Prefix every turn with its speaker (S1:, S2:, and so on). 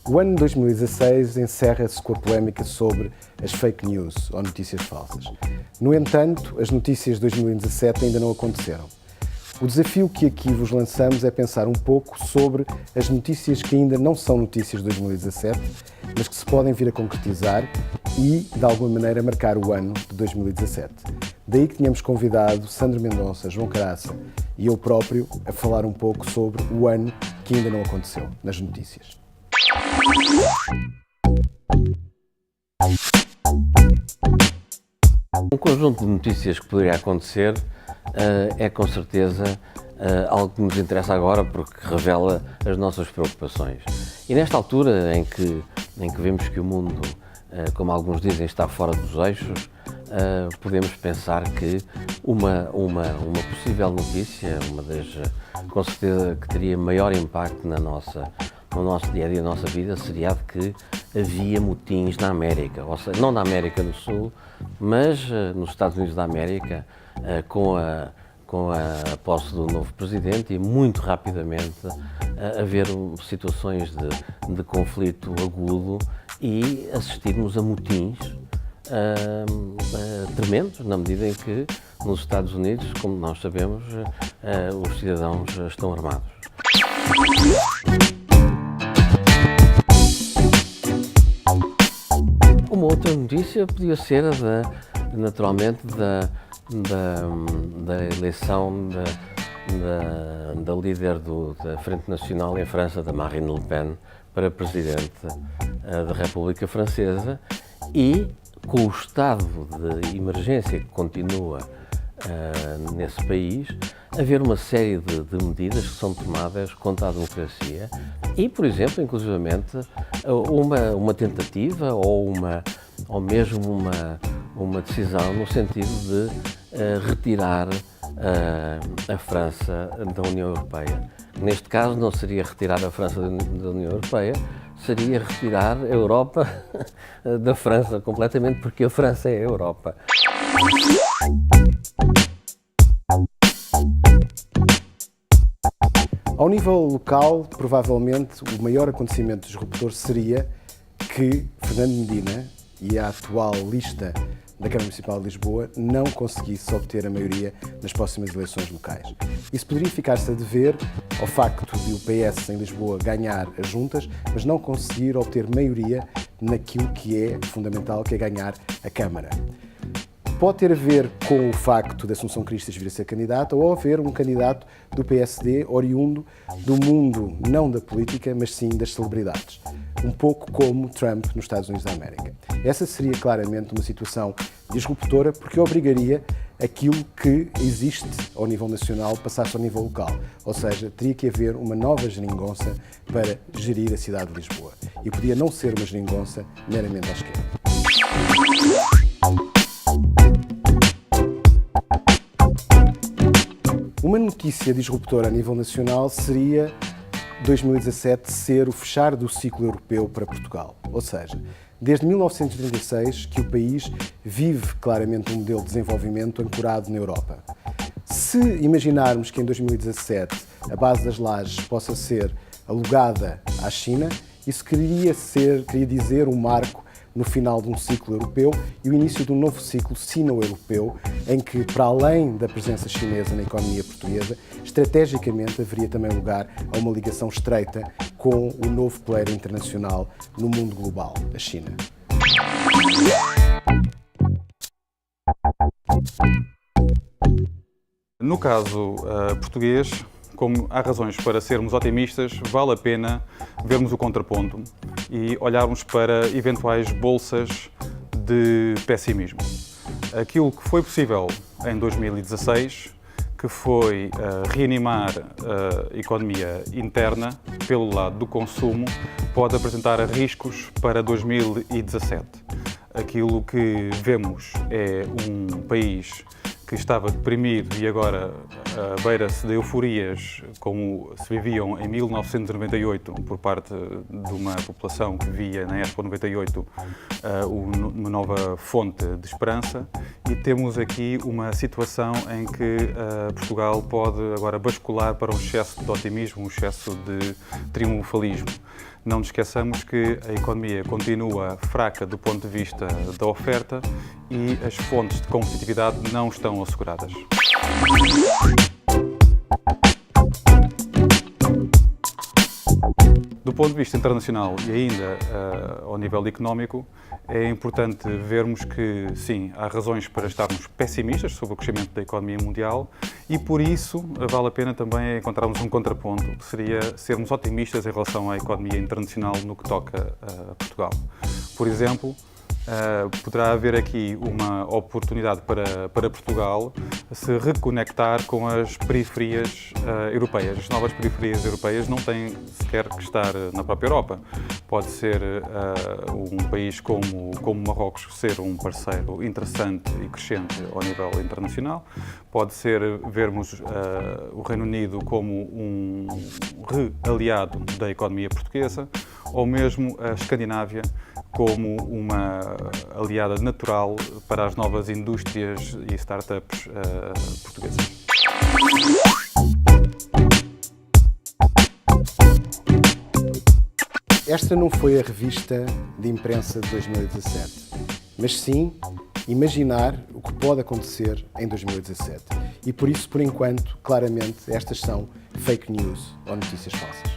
S1: O ano de 2016 encerra-se com a polémica sobre as fake news, ou notícias falsas. No entanto, as notícias de 2017 ainda não aconteceram. O desafio que aqui vos lançamos é pensar um pouco sobre as notícias que ainda não são notícias de 2017, mas que se podem vir a concretizar e, de alguma maneira, marcar o ano de 2017. Daí que tínhamos convidado Sandro Mendonça, João Caraça e eu próprio a falar um pouco sobre o ano que ainda não aconteceu nas notícias.
S2: Um conjunto de notícias que poderia acontecer é com certeza algo que nos interessa agora porque revela as nossas preocupações. E nesta altura em que vemos que o mundo, como alguns dizem, está fora dos eixos, podemos pensar que uma possível notícia, uma das, com certeza, que teria maior impacto no nosso dia-a-dia, na nossa vida, seria a de que havia motins na América, ou seja, não na América do Sul, mas nos Estados Unidos da América, com a posse do novo presidente e muito rapidamente haver situações de conflito agudo e assistirmos a motins tremendos, na medida em que nos Estados Unidos, como nós sabemos, os cidadãos estão armados. Uma outra notícia podia ser naturalmente da eleição da líder da Frente Nacional em França, da Marine Le Pen, para presidente da República Francesa e com o estado de emergência que continua nesse país, haver uma série de medidas que são tomadas contra a democracia e, por exemplo, inclusivamente, uma tentativa ou mesmo uma decisão no sentido de retirar a França da União Europeia. Neste caso, não seria retirar a França da União Europeia, seria retirar a Europa da França completamente, porque a França é a Europa.
S1: Ao nível local, provavelmente o maior acontecimento disruptor seria que Fernando Medina e a atual lista da Câmara Municipal de Lisboa não conseguisse obter a maioria nas próximas eleições locais. Isso poderia ficar-se a dever ao facto de o PS em Lisboa ganhar as juntas, mas não conseguir obter maioria naquilo que é fundamental, que é ganhar a Câmara. Pode ter a ver com o facto de Assunção Cristas vir a ser candidata ou haver um candidato do PSD oriundo do mundo, não da política, mas sim das celebridades. Um pouco como Trump nos Estados Unidos da América. Essa seria claramente uma situação disruptora porque obrigaria aquilo que existe ao nível nacional passasse ao nível local. Ou seja, teria que haver uma nova geringonça para gerir a cidade de Lisboa. E podia não ser uma geringonça meramente à esquerda. Uma notícia disruptora a nível nacional seria 2017 ser o fechar do ciclo europeu para Portugal. Ou seja, desde 1936 que o país vive claramente um modelo de desenvolvimento ancorado na Europa. Se imaginarmos que em 2017 a base das lajes possa ser alugada à China, isso queria dizer um marco no final de um ciclo europeu e o início de um novo ciclo sino-europeu, em que, para além da presença chinesa na economia portuguesa, estrategicamente haveria também lugar a uma ligação estreita com o novo player internacional no mundo global, a China.
S3: No caso português, como há razões para sermos otimistas, vale a pena vermos o contraponto e olharmos para eventuais bolsas de pessimismo. Aquilo que foi possível em 2016, que foi reanimar a economia interna pelo lado do consumo, pode apresentar riscos para 2017. Aquilo que vemos é um país que estava deprimido e agora beira-se de euforias como se viviam em 1998 por parte de uma população que via na Expo 98 uma nova fonte de esperança e temos aqui uma situação em que Portugal pode agora bascular para um excesso de otimismo, um excesso de triunfalismo. Não nos esqueçamos que a economia continua fraca do ponto de vista da oferta e as fontes de competitividade não estão asseguradas. Do ponto de vista internacional e ainda ao nível económico, é importante vermos que, sim, há razões para estarmos pessimistas sobre o crescimento da economia mundial e, por isso, vale a pena também encontrarmos um contraponto, que seria sermos otimistas em relação à economia internacional no que toca a Portugal. Por exemplo, poderá haver aqui uma oportunidade para Portugal se reconectar com as periferias europeias. As novas periferias europeias não têm sequer que estar na própria Europa. Pode ser um país como Marrocos ser um parceiro interessante e crescente ao nível internacional. Pode ser vermos o Reino Unido como um aliado da economia portuguesa, ou mesmo a Escandinávia como uma aliada natural para as novas indústrias e startups portuguesas.
S1: Esta não foi a revista de imprensa de 2017, mas sim imaginar o que pode acontecer em 2017. E por isso, por enquanto, claramente, estas são fake news ou notícias falsas.